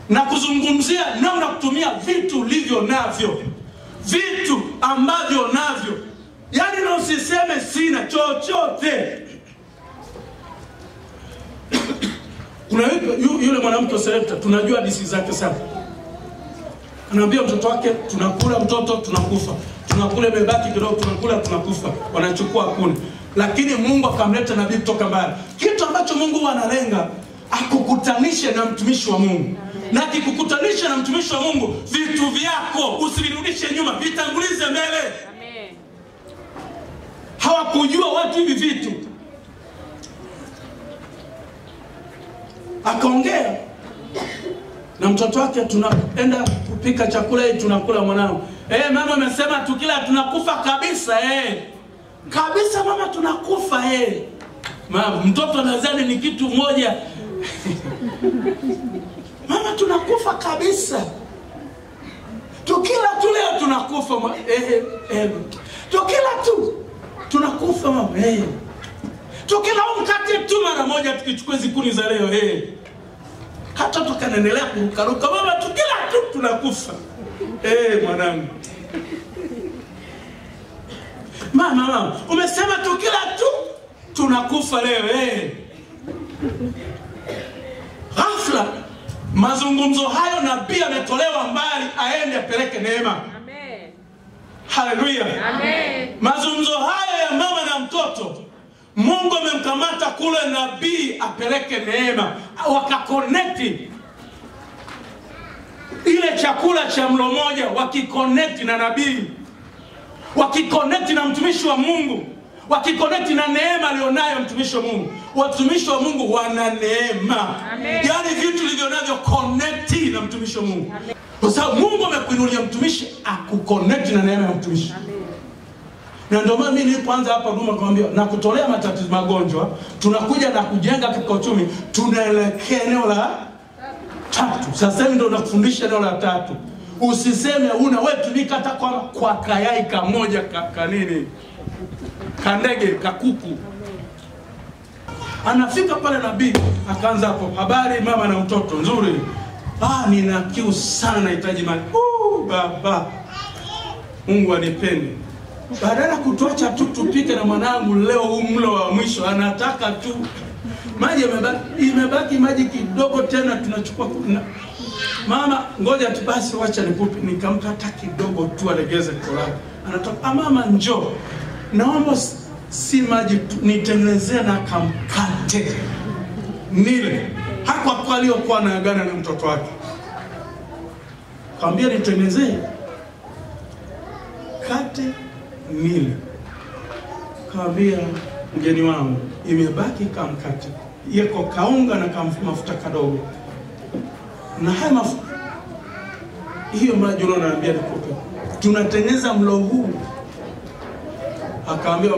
na kuzungumzia namna kutumia vitu ulivyo navyo, vitu ambavyo navyo. Yani na usiseme sina chochote. Kuna yule mwanamke Serepta, tunajua hadithi zake sana. Anaambia mtoto wake, tunakula mtoto tunakufa, tunakula imebaki kidogo, tunakula tunakufa, wanachukua kuni. Lakini Mungu akamleta nabii kutoka mbali. Kitu ambacho Mungu analenga akukutanishe na mtumishi wa Mungu. Na akikukutanisha na mtumishi wa Mungu, vitu vyako usivirudishe nyuma, vitangulize mbele. Amen. Hawakujua watu hivi vitu. Akaongea na mtoto wake, tunaenda kupika chakula hii, tunakula mwanangu. Mama amesema tukila tunakufa kabisa. Kabisa mama, tunakufa. Mama, mtoto anadhani ni kitu moja. Mama, tunakufa kabisa. Tukila tu leo tunakufa. Tukila tu tunakufa mama. Tukila mkate tu mara moja, tukichukua zikuni za leo. Hata tukanendelea kurukaruka. Mama, tukila tu tunakufa. Mwanangu. Mama, umesema tukila tu tunakufa leo. Ghafla mazungumzo hayo nabii ametolewa mbali, aende apeleke neema. Amen. Haleluya. Amen. Mazungumzo hayo ya mama na mtoto, Mungu amemkamata kule nabii apeleke neema. Wakakonekti ile chakula cha mlo moja, wakikonekti na nabii, wakikonekti na mtumishi wa Mungu, wakikonekti na neema alionayo mtumishi wa Mungu. Watumishi wa Mungu wana neema. Yaani vitu vilivyo navyo connecti na mtumishi wa Mungu. Amen. Kwa sababu Mungu amekuinulia mtumishi akuconnect na neema ya mtumishi. Amen. Na ndio maana mimi nilipoanza hapa huduma nikamwambia na kutolea matatizo magonjwa, tunakuja na kujenga katika uchumi, tunaelekea eneo la 3. Sasa hivi ndio nakufundisha eneo la 3. Usiseme una wewe tumika hata kwa kayai kamoja kanini, kandege, kakuku. Anafika pale nabii, akaanza hapo, habari mama na mtoto, nzuri. Nina kiu sana, nahitaji maji. Baba, Mungu anipende. Badala kutuacha tu tupike na mwanangu leo mlo wa mwisho, anataka tu maji. Imebaki maji kidogo, tena tunachukua. Mama, ngoja tu basi, wacha nikupe. Nikampa hata kidogo tu alegeze kolani. Anatoka, mama njoo, naomba si maji, nitengenezea na kamkate nile. Hapo aliyokuwa anaagana na mtoto wake, kaambia nitengenezee kate nile. Kaambia mgeni wangu, imebaki kamkate, yeko kaunga na mafuta kadogo, na haya mafuta, hiyo maji unaambia nikupe, tunatengeneza mlo huu. Akaambia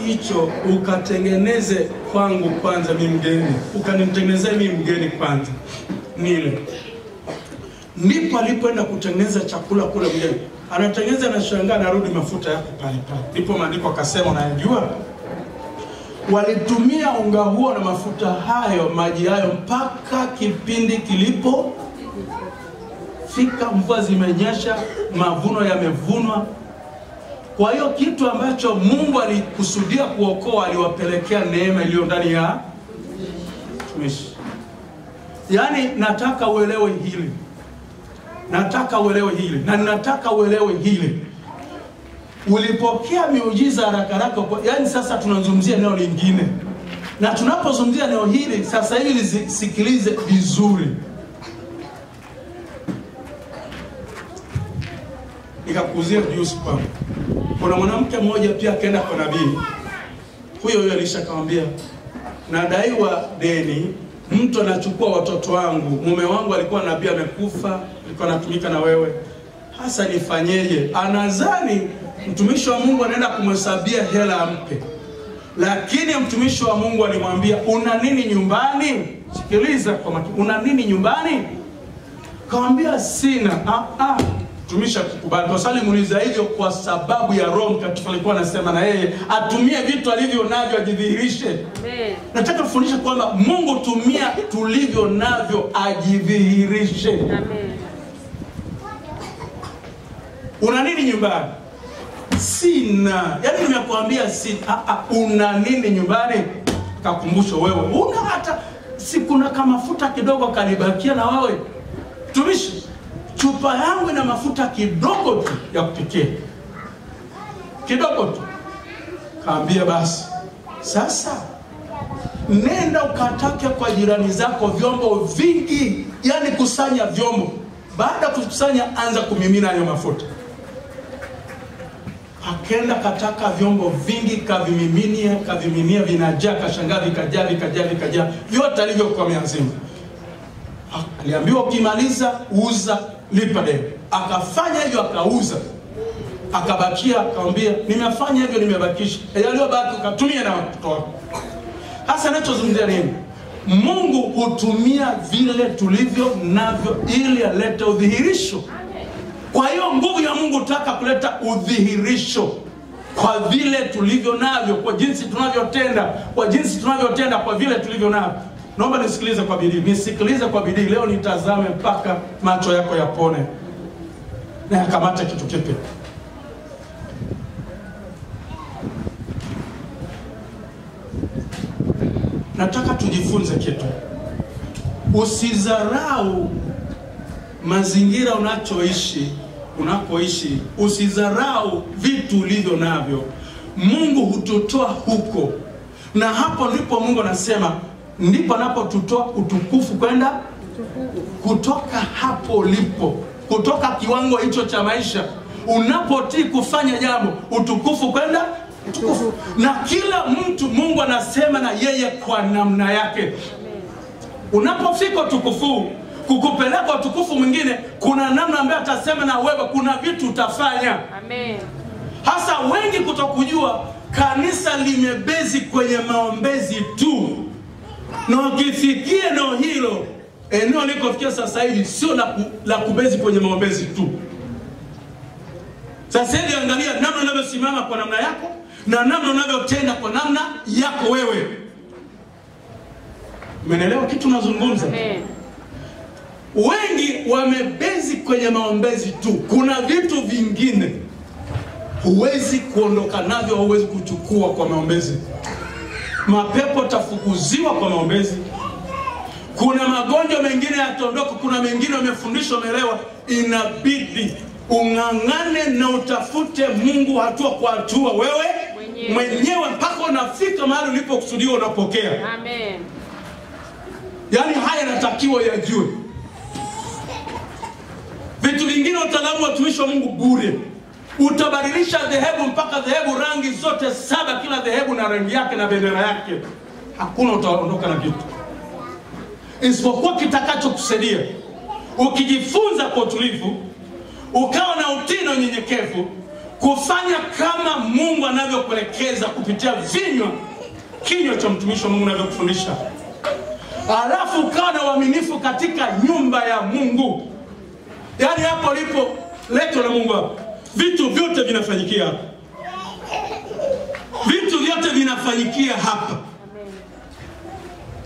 hicho ukatengeneze kwangu kwanza, mimi mgeni, ukanitengenezea mimi mgeni kwanza nile. Ndipo alipoenda kutengeneza chakula kule mgeni. Anatengeneza na shangaa, narudi mafuta yako pale pale. Ndipo maandiko akasema, unajua walitumia unga huo na mafuta hayo, maji hayo, mpaka kipindi kilipo fika, mvua zimenyesha, mavuno yamevunwa. Kwa hiyo kitu ambacho Mungu alikusudia kuokoa, aliwapelekea neema iliyo ndani ya mtumishi. Yaani nataka uelewe hili. Nataka uelewe hili. Na nataka uelewe hili. Ulipokea miujiza haraka haraka. Yaani sasa tunazungumzia eneo lingine. Na tunapozungumzia eneo hili, sasa hili sikilize vizuri. Nikakuzia juice pale. Kuna mwanamke mmoja pia akaenda kwa nabii. Huyo alishakamwambia, nadaiwa deni, mtu anachukua watoto wangu, mume wangu alikuwa nabii amekufa, alikuwa anatumika na wewe. Hasa nifanyeje? Anadhani mtumishi wa Mungu anaenda kumhesabia hela ampe. Lakini mtumishi wa Mungu alimwambia, una nini nyumbani? Sikiliza kwa makini, una nini nyumbani? Kaambia sina. Mtumishi akikubali. Kwa sababu muuliza hivyo kwa sababu ya Roho Mtakatifu alikuwa anasema na yeye atumie vitu alivyo navyo ajidhihirishe. Amen. Nataka kufundisha kwamba Mungu tumia tulivyo navyo ajidhihirishe. Amen. Una nini nyumbani? Sina. Yaani nimekuambia si una nini nyumbani? Kakumbusho wewe. Una hata si kuna kama mafuta kidogo kanibakia na wewe. Tumishi, chupa yangu ina mafuta kidogo tu ya kupikia. Kidogo tu. Kaambia basi. Sasa nenda ukatake kwa jirani zako vyombo vingi, yani kusanya vyombo. Baada ya kukusanya anza kumimina hayo mafuta. Akenda kataka vyombo vingi kaviminia vinajaa, kashangaa vikajaa vyote alivyokuwa ameazima. Aliambiwa ukimaliza uza, lipa deni. Akafanya hivyo, akauza. Akabakia, akamwambia nimefanya hivyo, nimebakisha. Yaliyobaki ukatumia na watoto wako. Hasa ninachozungumzia nini? Mungu hutumia vile tulivyo navyo ili alete udhihirisho. Kwa hiyo nguvu ya Mungu hutaka kuleta udhihirisho kwa vile tulivyo navyo, kwa jinsi tunavyotenda, kwa vile tulivyo navyo. Naomba nisikilize kwa bidii. Nisikilize kwa bidii. Leo nitazame mpaka macho yako yapone na yakamate kitu kipya. Nataka tujifunze kitu. Usizarau mazingira unakoishi. Usizarau vitu ulivyo navyo. Mungu hututoa huko. Na hapo ndipo Mungu anasema, ndipo anapotutoa utukufu kwenda kutoka hapo ulipo. Kutoka kiwango hicho cha maisha. Unapotii kufanya jambo, utukufu kwenda utukufu. Na kila mtu Mungu anasema na yeye kwa namna yake. Unapofika utukufu, kukupeleka utukufu mwingine, kuna namna ambayo atasema na wewe, kuna vitu utafanya. Amen. Hasa wengi kutokujua kanisa limebezi kwenye maombezi tu. Na ukifikia eneo hilo, eneo likofikia sasa hivi sio la kubezi kwenye maombezi tu. Sasa hivi angalia namna unavyosimama kwa namna yako na namna unavyotenda kwa namna yako wewe. Umeelewa kitu nazungumza? Amen. Wengi wamebezi kwenye maombezi tu. Kuna vitu vingine huwezi kuondoka navyo, huwezi kuchukua kwa maombezi. Mapepo tafukuziwa kwa maombezi. Kuna magonjwa mengine yataondoka, kuna mengine wamefundishwa, umeelewa. Inabidi ung'ang'ane na utafute Mungu hatua kwa hatua wewe mwenyewe mpaka unafika mahali ulipokusudiwa unapokea. Amen. Yaani haya natakiwa yajue. Vitu vingine utaalamu watumishi wa Mungu bure. Utabadilisha dhehebu mpaka dhehebu rangi zote 7, kila dhehebu na rangi yake na bendera yake. Hakuna utaondoka na kitu. Isipokuwa kitakacho kusaidia. Ukijifunza kwa utulivu, ukawa na utii na unyenyekevu, kufanya kama Mungu anavyokuelekeza kupitia kinywa cha mtumishi wa Mungu anavyokufundisha. Alafu ukawa na uaminifu katika nyumba ya Mungu. Yaani hapo lipo leto la Mungu hapo. Vitu vyote vinafanyikia hapa. Vitu vyote vinafanyikia hapa.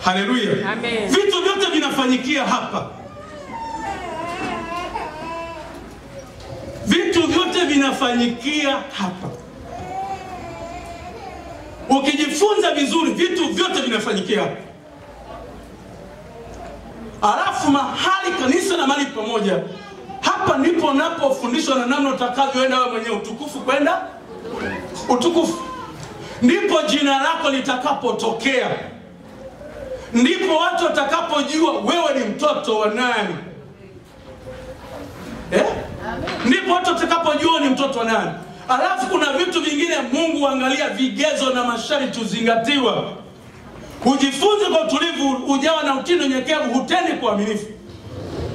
Haleluya. Amen. Vitu vyote vinafanyikia hapa. Vitu vyote vinafanyikia hapa. Ukijifunza vizuri, vitu vyote vinafanyikia hapa. Alafu mahali kanisa na mahali pamoja, hapa ndipo unapofundishwa na namna utakavyoenda wewe mwenyewe utukufu kwenda utukufu. Ndipo jina lako litakapotokea. Ndipo watu watakapojua wewe ni mtoto wa nani. Ndipo watu watakapojua ni mtoto wa nani. Alafu kuna vitu vingine Mungu angalia vigezo na masharti uzingatiwa. Ujifunze kwa utulivu, ujawa na utii na unyenyekevu, hutendi kwa uaminifu.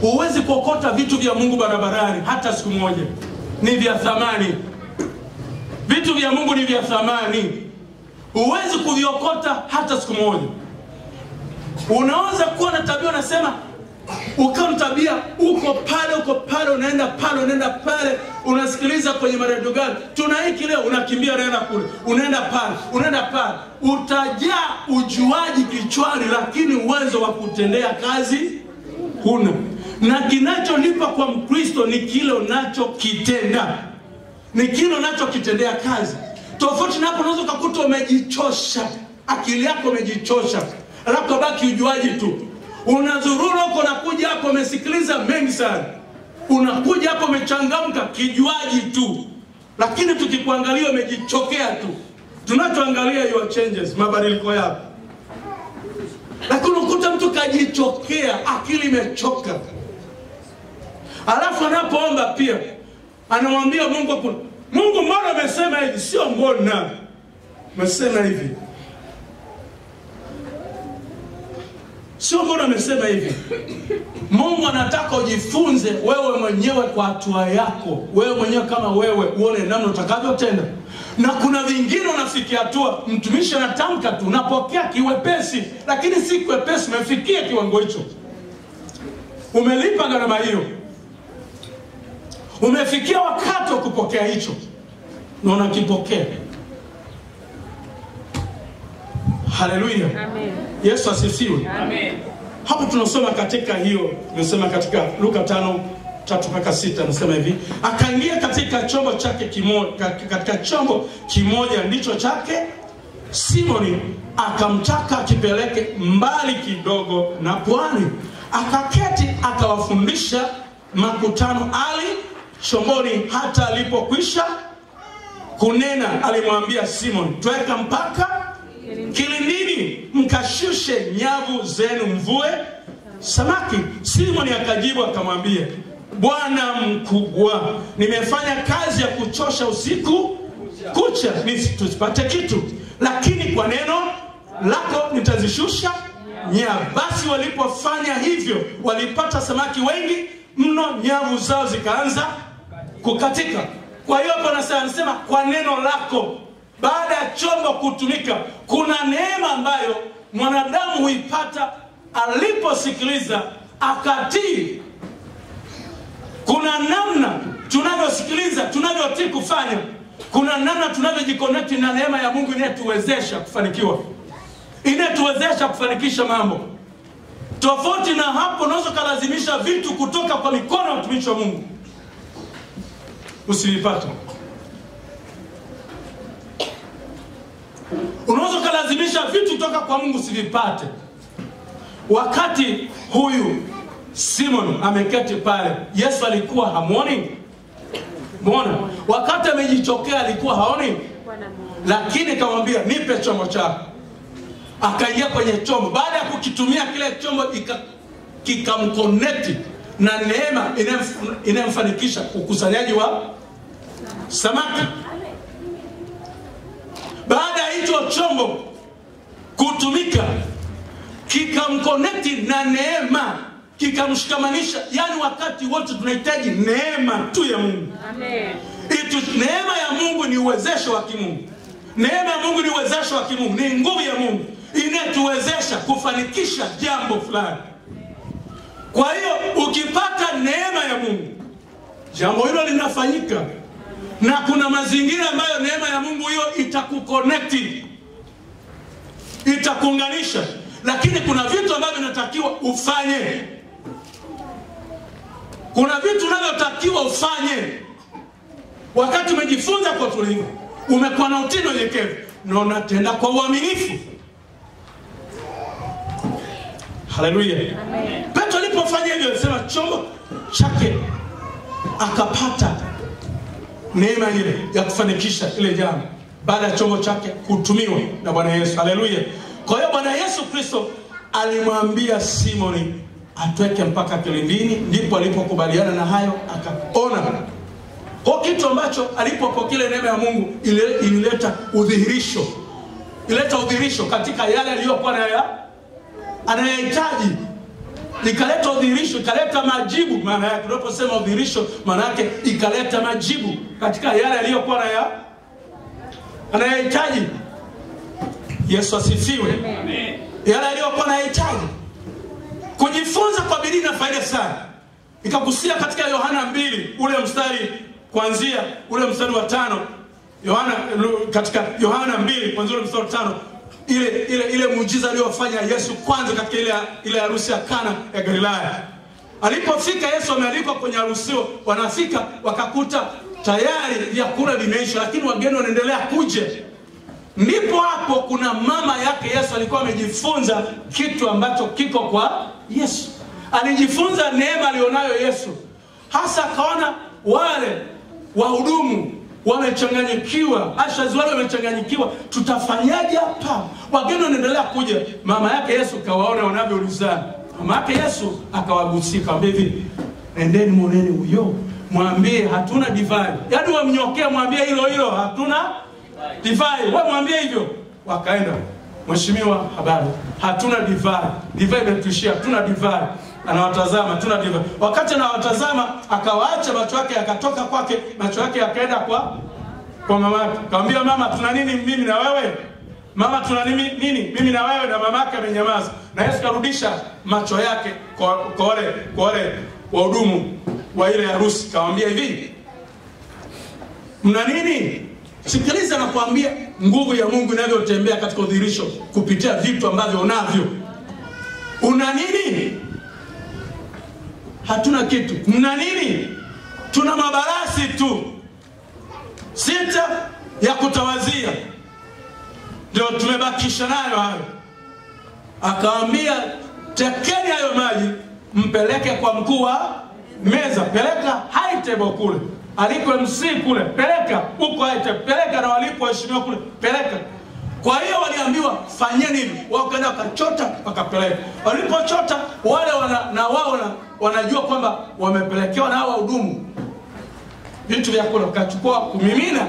Huwezi kuokota vitu vya Mungu barabarani hata siku moja. Ni vya thamani. Vitu vya Mungu ni vya thamani. Huwezi kuviokota hata siku moja. Unaweza kuwa na tabia unasema Ukawa tabia uko pale unaenda pale unasikiliza kwenye maredio gani tuna hiki leo, unakimbia unaenda kule, unaenda pale, utajaa ujuaji kichwani, lakini uwezo wa kutendea kazi huna. Na kinachonipa kwa Mkristo ni kile unachokitenda, ni kile unachokitendea kazi. Tofauti na hapo unaweza kukuta umejichosha, akili yako umejichosha, alafu baki ujuaji tu. Unazurura huko unakuja hapo umesikiliza mengi sana, unakuja hapo umechangamka kijuaji tu, lakini tukikuangalia umejichokea tu. Tunachoangalia your changes, mabadiliko yako. Lakini ukuta mtu kajichokea, akili imechoka. Alafu anapoomba pia anamwambia Mungu, Mungu mbona umesema hivi? Sio mbona umesema hivi, sio mbona umesema hivi. Mungu anataka ujifunze wewe mwenyewe kwa hatua yako, wewe mwenyewe kama wewe, uone namna utakavyotenda. Na kuna vingine unafikia hatua mtumishi anatamka tu, unapokea kiwepesi, lakini si kiwepesi, umefikia kiwango hicho, umelipa gharama hiyo, umefikia wakati wa kupokea hicho na unakipokea. Haleluya, amen. Yesu asifiwe, amen. Hapo tunasoma katika hiyo, tunasema katika Luka 5:3-6, anasema hivi, akaingia katika chombo chake kimoja, katika chombo kimoja ndicho chake Simoni, akamtaka akipeleke mbali kidogo na pwani. Akaketi akawafundisha makutano ali chomboni. Hata alipokwisha kunena, alimwambia Simoni, tweka mpaka kilindini, mkashushe nyavu zenu mvue samaki. Simoni akajibu akamwambia, Bwana mkubwa, nimefanya kazi ya kuchosha usiku kucha tusipate kitu, lakini kwa neno lako nitazishusha nyavu. Basi walipofanya hivyo walipata samaki wengi mno, nyavu zao zikaanza kukatika. Kwa hiyo hapo anasema kwa neno lako. Baada ya chombo kutumika, kuna neema ambayo mwanadamu huipata aliposikiliza akatii. Kuna namna tunavyosikiliza, tunavyotii kufanya, kuna namna tunavyojiconnect na neema ya Mungu inayetuwezesha kufanikiwa, inayetuwezesha kufanikisha mambo. Tofauti na hapo, unaweza kulazimisha vitu kutoka kwa mikono ya mtumishi wa Mungu, usivipate. Unaweza kulazimisha vitu kutoka kwa Mungu, usivipate. Wakati huyu Simon ameketi pale, Yesu alikuwa hamuoni? Mbona? Wakati amejichokea alikuwa haoni? Lakini kamwambia, nipe chombo chako. Akaingia kwenye chombo. Baada ya kukitumia kile chombo, kikamconnect na neema inayomfanikisha ukusanyaji wa samaki. Baada ya hicho chombo kutumika, kikamconnect na neema, kikamshikamanisha. Yani wakati wote tunahitaji neema tu ya Mungu. Amen. Neema ya Mungu ni uwezesho wa kimungu. Neema ya Mungu ni uwezesho wa kimungu, ni nguvu ya Mungu inayotuwezesha kufanikisha jambo fulani. Kwa hiyo ukipata neema ya Mungu, jambo hilo linafanyika. Na kuna mazingira ambayo neema ya Mungu hiyo itakuconnect, itakuunganisha. Lakini kuna vitu ambavyo unatakiwa ufanye. Kuna vitu unavyotakiwa ufanye. Wakati umejifunza kwa utulivu, umekuwa na utii unyenyekevu, na unatenda kwa uaminifu. Haleluya. Amen. Petro alipofanya hivyo, alisema chombo chake akapata neema ile ya kufanikisha ile jambo baada ya chombo chake kutumiwa na Bwana Yesu. Haleluya. Kwa hiyo Bwana Yesu Kristo alimwambia Simoni atweke mpaka kilindini, ndipo alipokubaliana na hayo akaona. Kwa kitu ambacho alipopokea neema ya Mungu ilileta udhihirisho. Ileta udhihirisho katika yale aliyokuwa anayahitaji. Ikaleta udhihirisho, ikaleta majibu. Maana yake tunaposema udhihirisho, maana yake ikaleta majibu katika yale aliyokuwa anayahitaji. Yesu asifiwe. Amen. Yale aliyokuwa anayahitaji. Kujifunza kwa bidii na faida milele sana. Nikagusia katika Yohana 2 ule mstari kuanzia ule mstari wa 5. Katika Yohana 2 kuanzia ule mstari wa 5, ile muujiza aliyofanya Yesu kwanza katika ile harusi ya Kana ya Galilaya. Alipofika Yesu amealikwa kwenye harusi, wanafika wakakuta tayari vyakula vimeisha, lakini wageni wanaendelea kuja. Ndipo hapo kuna mama yake Yesu alikuwa amejifunza kitu ambacho kiko kwa Yesu. Alijifunza neema alionayo Yesu. Hasa akaona wale wahudumu wamechanganyikiwa, ashazi wale wamechanganyikiwa, tutafanyaje hapa? Wageni wanaendelea kuja. Mama yake Yesu kawaona wanavyoulizana. Mama yake Yesu akawagusia, akamwambia hivi, endeni muoneni huyo, mwambie hatuna divai. Yaani wamnyokea, mwambie hilo hatuna divai. Wewe mwambie hivyo. Wakaenda, mheshimiwa, habari, hatuna divai. Divai imetuishia, hatuna divai. Anawatazama, hatuna divai. Wakati anawatazama, akawaacha macho yake yakatoka kwake, macho yake yakaenda kwa mama yake. Akamwambia, mama, tuna nini mimi na wewe? Mama, tuna nini mimi na wewe? Na mama yake amenyamaza. Na Yesu karudisha macho yake kwa wale wahudumu wa ile harusi. Kawaambia hivi, mna nini? Sikiliza na kuambia nguvu ya Mungu inavyotembea katika udhihirisho kupitia vitu ambavyo unavyo. Una nini? Hatuna kitu. Mna nini? Tuna mabarasi tu 6 ya kutawazia, ndio tumebakisha nayo hayo. Akawaambia, tekeni hayo maji mpeleke kwa mkuu wa meza, peleka high table kule aliko MC kule, peleka huko high table, peleka na walipo heshimiwa kule, peleka. Kwa hiyo waliambiwa fanyeni hivi, wakaenda wakachota wakapeleka. Walipochota wale wanajua kwamba wamepelekewa na hao wahudumu vitu vya kula, wakachukua kumimina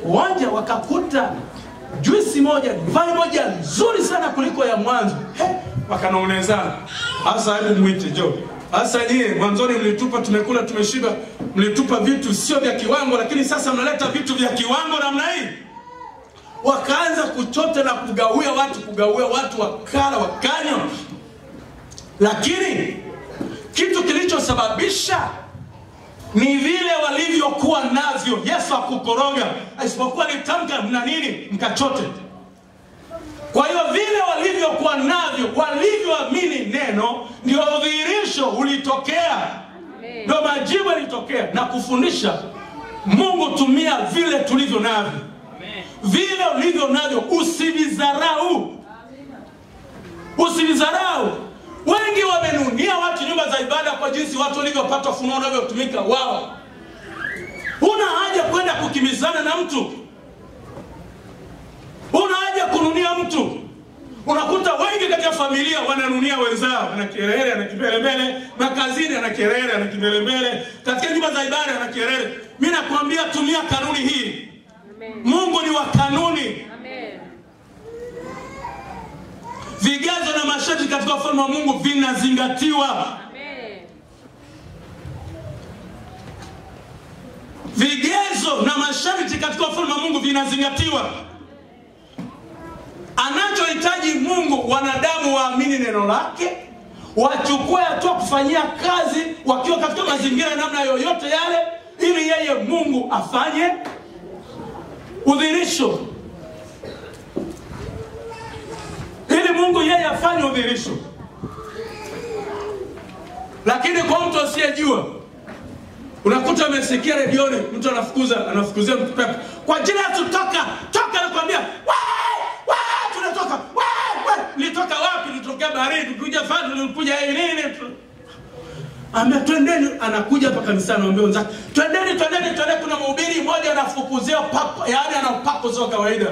uwanja, wakakuta juisi moja, divai moja nzuri sana kuliko ya mwanzo. Wakanong'onezana, hasa hebu muite Jo. Hasa nyie mwanzoni mlitupa tumekula tumeshiba, mlitupa vitu sio vya kiwango, lakini sasa mnaleta vitu vya kiwango namna hii. Wakaanza kuchota na kugawia watu wakala wakanywa. Lakini kitu kilichosababisha ni vile walivyokuwa navyo. Yesu hakukoroga, isipokuwa alitamka, mna nini mkachote. Kwa hiyo vile walivyokuwa navyo, walivyoamini neno, ndio udhihirisho ulitokea. Ndio majibu yalitokea. Na kufundisha, Mungu tumia vile tulivyo navyo. Vile ulivyo navyo usividharau. Usividharau. Wengi wamenunia watu nyumba za ibada kwa jinsi watu walivyopata ufunuo unavyotumika wao. Huna haja kwenda kukimbizana na mtu. Huna haja kununia mtu. Unakuta wengi katika familia wananunia wenzao, ana kelele, ana kimbelembele, makazini ana kelele, ana kimbelembele, katika nyumba za ibada ana kelele. Mimi nakwambia tumia kanuni hii. Amen. Mungu ni wa kanuni. Amen. Vigezo na masharti katika ufalme wa Mungu vinazingatiwa. Amen. Vigezo na masharti katika ufalme wa Mungu vinazingatiwa. Anachohitaji Mungu, wanadamu waamini neno lake, wachukue hatua kufanyia kazi wakiwa katika mazingira namna yoyote yale, ili yeye Mungu afanye udhihirisho. Ili Mungu yeye afanye udhihirisho. Lakini kwa mtu asiyejua, unakuta amesikia redioni mtu anafukuzia mtu pepo, kwa jina la toka anakuambia, tunatoka, nilitoka wapi? Nilitokea baridi, kuja fadhili, nilikuja nini? Twendeni, anakuja hapa kanisani, anambia wenzake, twendeni, kuna mhubiri mmoja anafukuzia papa, yaani ana upako sio kawaida.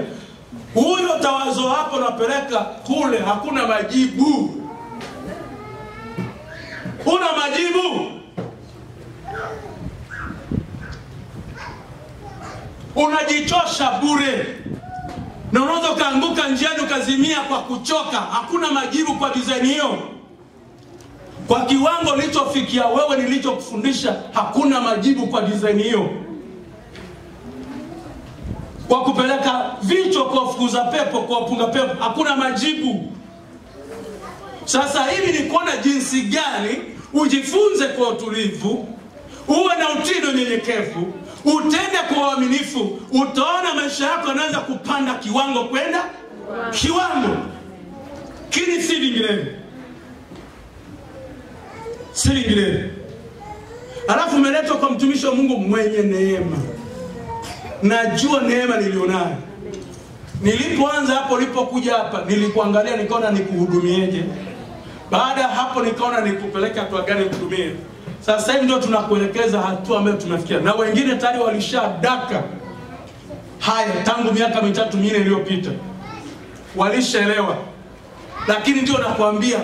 Huyo tawazo hapo napeleka kule, hakuna majibu. Huna majibu. Unajichosha bure. Na unaweza ukaanguka njiani ukazimia kwa kuchoka. Hakuna majibu kwa design hiyo. Kwa kiwango nilichofikia wewe nilichokufundisha, hakuna majibu kwa design hiyo. Kwa kupeleka vichwa kwa kufukuza pepo, kwa kupunga pepo, hakuna majibu. Sasa hivi ni kuona jinsi gani ujifunze kwa utulivu, uwe na utii na unyenyekevu, utende kwa uaminifu, utaona maisha yako yanaanza kupanda kiwango kwenda kiwango. Kini si vinginevyo. Si vinginevyo. Alafu umeletwa kwa mtumishi wa Mungu mwenye neema. Najua neema nilionayo. Nilipoanza hapo, nilipokuja hapa, nilikuangalia nikaona nikuhudumieje. Baada hapo nikaona nikupeleke hatua gani mtumie. Sasa hivi ndio tunakuelekeza hatua ambayo tumefikia. Na wengine tayari walishadaka haya tangu miaka 3-4 iliyopita. Walishaelewa. Lakini ndio nakwambia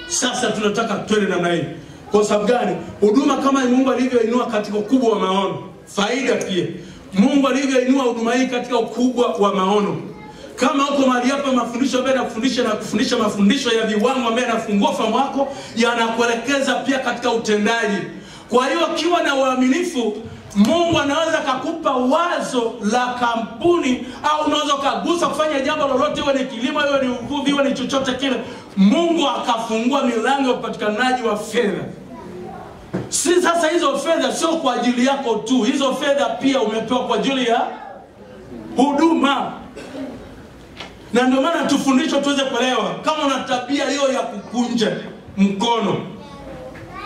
sasa tunataka twende namna hii. Kwa sababu gani? Huduma kama Mungu alivyoinua katika ukubwa wa maono, faida pia. Mungu alivyoinua huduma hii katika ukubwa wa maono. Kama uko mahali hapa, mafundisho ambayo yanakufundisha na kufundisha mafundisho ya viwango ambayo yanafungua fahamu yako, yanakuelekeza pia katika utendaji. Kwa hiyo ukiwa na uaminifu, Mungu anaweza kukupa wazo la kampuni, au unaweza kugusa kufanya jambo lolote, iwe ni kilimo, iwe ni uvuvi, iwe ni chochote kile. Mungu akafungua milango ya upatikanaji wa fedha. Si sasa hizo fedha sio kwa ajili yako tu. Hizo fedha pia umepewa kwa ajili ya huduma. Na ndio maana tufundishwe tuweze kuelewa, kama una tabia hiyo ya kukunja mkono,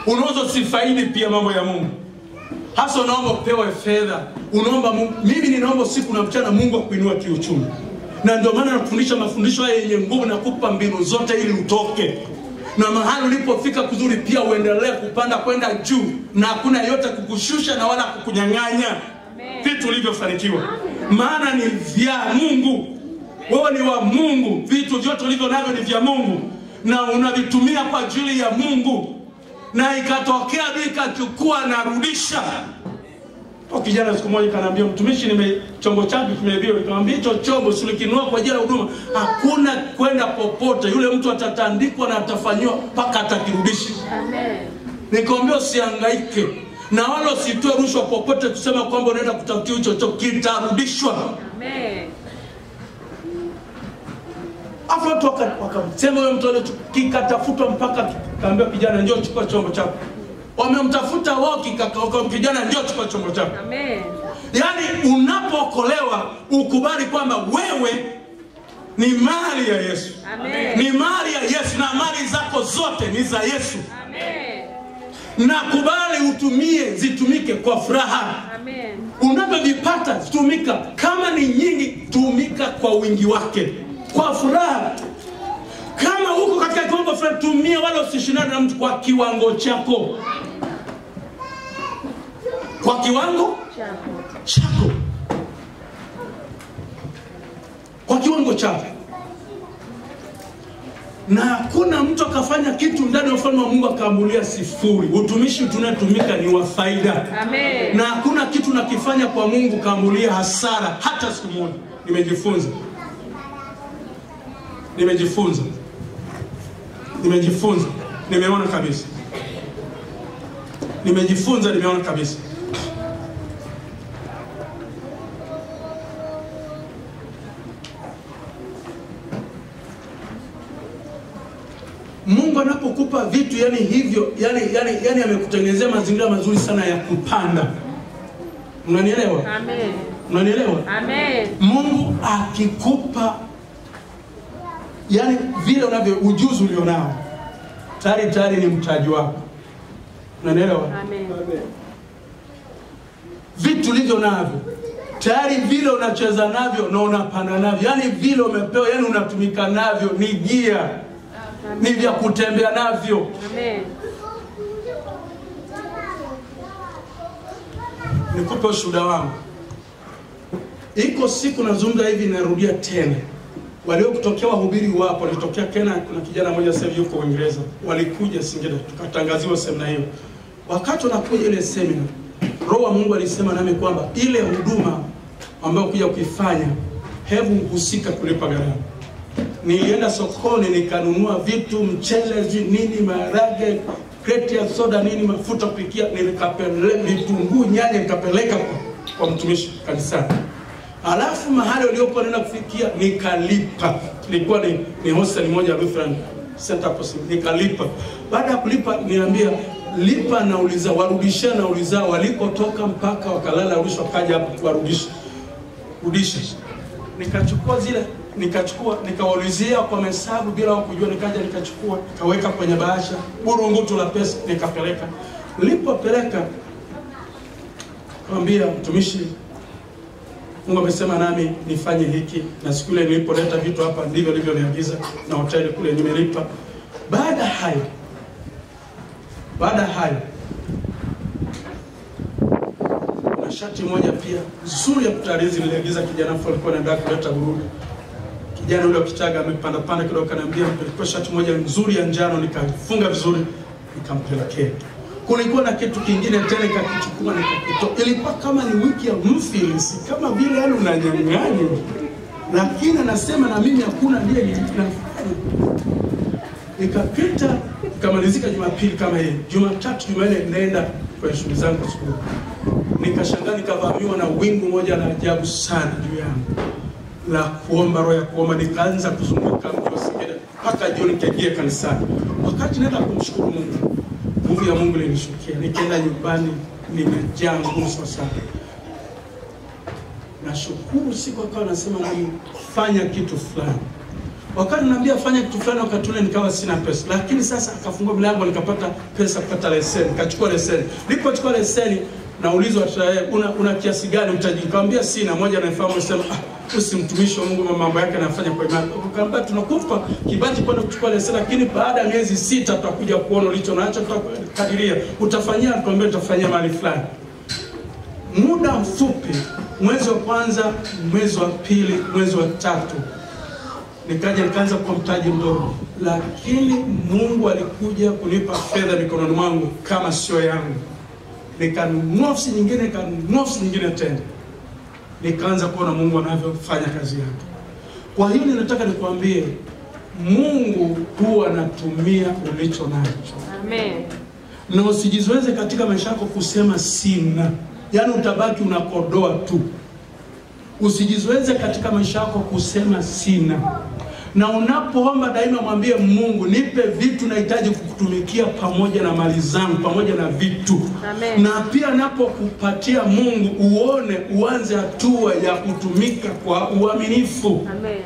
unaweza usifaidi pia mambo ya Mungu. Hasa unaomba upewe fedha, unaomba Mungu. Mimi ninaomba siku na mchana Mungu akuinua kiuchumi. Na ndio maana nakufundisha mafundisho haya yenye nguvu na kukupa mbinu zote ili utoke. Na mahali ulipofika kuzuri pia uendelee kupanda kwenda juu, na hakuna yote kukushusha na wala kukunyang'anya vitu ulivyofanikiwa. Maana ni vya Mungu. Wewe ni wa Mungu. Vitu vyote ulivyo navyo ni vya Mungu, na unavitumia kwa ajili ya Mungu. Na ikatokea nikachukua narudisha. Kwa kijana siku moja kaniambia, mtumishi, chombo changu kimeibiwa. Nikamwambia hicho chombo usikinunua kwa ajili ya huduma. Hakuna kwenda popote. Yule mtu atatandikwa na atafanywa mpaka atakirudisha. Amen. Nikamwambia usihangaike. Na wala usitoe rushwa popote kusema kwamba unaenda kutafutia hicho chombo, kitarudishwa. Amen. Afu watu wakasema wewe mtu kikatafutwa mpaka kaambia kijana njoo chukua chombo chako. Wamemtafuta wao kijana njoo chukua chombo chako. Amen. Yaani unapookolewa ukubali kwamba wewe ni mali ya Yesu. Amen. Ni mali ya Yesu, na mali zako zote ni za Yesu. Amen. Na kubali zitumike kwa furaha. Amen. Unapovipata tumika, kama ni nyingi tumika kwa wingi wake, kwa furaha. Kama huko katika kiwango fulani, tumia, wala usishindane na mtu kwa kiwango chako. Kwa kiwango chako. Kwa kiwango chako. Na hakuna mtu akafanya kitu ndani ya ufalme wa Mungu akaamulia sifuri. Utumishi tunatumika ni wa faida. Amen. Na hakuna kitu nakifanya kwa Mungu kaamulia hasara hata siku moja. Nimejifunza. Nimeona kabisa. Nimeona kabisa. Mungu anapokupa vitu yani hivyo, yani amekutengenezea mazingira mazuri sana ya kupanda. Unanielewa? Amen. Unanielewa? Amen. Mungu akikupa yani vile unavyo ujuzi ulionao, tayari ni mtaji wako. Unanielewa? Amen. Vitu ulivyo navyo tayari, vile unacheza navyo na unapanda navyo, yani vile umepewa, yani unatumika navyo, ni gia, ni vya kutembea navyo. Amen. Nikupe ushuhuda wangu. Iko siku nazungumza hivi, narudia tena. Walio kutokea wahubiri wapo, walitokea Kenya, kuna kijana mmoja sasa yuko Uingereza. Walikuja Singida, tukatangaziwa semina hiyo. Wakati wanakuja ile semina, Roho wa Mungu alisema nami kwamba ile huduma ambayo kuja kuifanya, hebu husika kulipa gharama. Nilienda sokoni nikanunua vitu, mchele, nini, maharage, kreti ya soda, nini, mafuta kupikia, nilikapeleka vitunguu, nyanya, nikapeleka kwa mtumishi kanisani. Alafu mahali waliokuwa naenda kufikia nikalipa. Nilikuwa ni hostel moja Lutheran Center Post, nikalipa. Baada ya kulipa niambia lipa nauliza, warudisha nauliza walikotoka mpaka wakalala rushwa kaja hapo warudisha. Nikachukua zile, nikawaulizia kwa mahesabu bila kujua, nikaja nikachukua, nikaweka kwenye bahasha, burungutu la pesa, nikapeleka. Nilipopeleka kwambia mtumishi, Mungu amesema nami nifanye hiki, na siku ile nilipoleta vitu hapa ndivyo alivyoniagiza, na hoteli kule nimelipa. Baada hayo na shati moja pia nzuri ya kutarizi niliagiza kijana fulani alikuwa anaenda kuleta burudi. Kijana yule Kichaga amepanda kidogo, kanambia mpelekea shati moja nzuri ya njano, nikafunga vizuri nikampelekea. Kulikuwa na kitu kingine tena nikakichukua nikakitoa. Ilikuwa kama ni wiki ya mfilisi, kama vile yale unanyang'anya. Lakini anasema na mimi hakuna ndiye nilifanya. Nikapita, nikamalizika Jumapili kama hii. Jumatatu, Jumanne naenda kwa shughuli zangu siku. Nikashangaa nikavamiwa na wingu moja la ajabu sana juu yangu. La kuomba, roho ya kuomba, nikaanza kuzunguka mji wa Singida mpaka jioni nikaingia kanisani. Wakati naenda kumshukuru Mungu, nguvu ya Mungu ilinishukia. Nikaenda nyumbani nimejaa nguvu sana. Nashukuru siku akawa nasema mimi fanya kitu fulani. Wakati naambia fanya kitu fulani, wakati ule nikawa sina pesa. Lakini sasa akafungua milango, nikapata pesa, kupata leseni, nikachukua leseni. Nilipochukua leseni naulizwa una kiasi gani mtaji? Nikamwambia sina. Mmoja ananifahamu sema usimtumishi wa Mungu mambo yake anafanya kwa imani. Nikamwambia tunakupa kibali kwenda kuchukua leseni, lakini baada ya miezi 6 tutakuja kuona ulicho nacho, tutakadiria utafanyia. Nikamwambia tutafanyia mahali fulani. Muda mfupi, mwezi wa kwanza, mwezi wa pili, mwezi wa tatu, nikaanza kwa mtaji mdogo, lakini Mungu alikuja kunipa fedha mikononi mwangu kama sio yangu. Nikanunua ofisi nyingine, tena. Nikaanza kuona Mungu anavyofanya kazi yake. Kwa hiyo ninataka nikwambie, Mungu huwa anatumia ulicho nacho. Amen. Na usijizoeze katika maisha yako kusema sina. Yaani utabaki unakodoa tu. Usijizoeze katika maisha yako kusema sina. Na unapoomba daima mwambie Mungu, nipe vitu nahitaji kukutumikia pamoja na mali zangu, pamoja na vitu. Amen. Na pia napokupatia Mungu uanze hatua ya kutumika kwa uaminifu. Amen.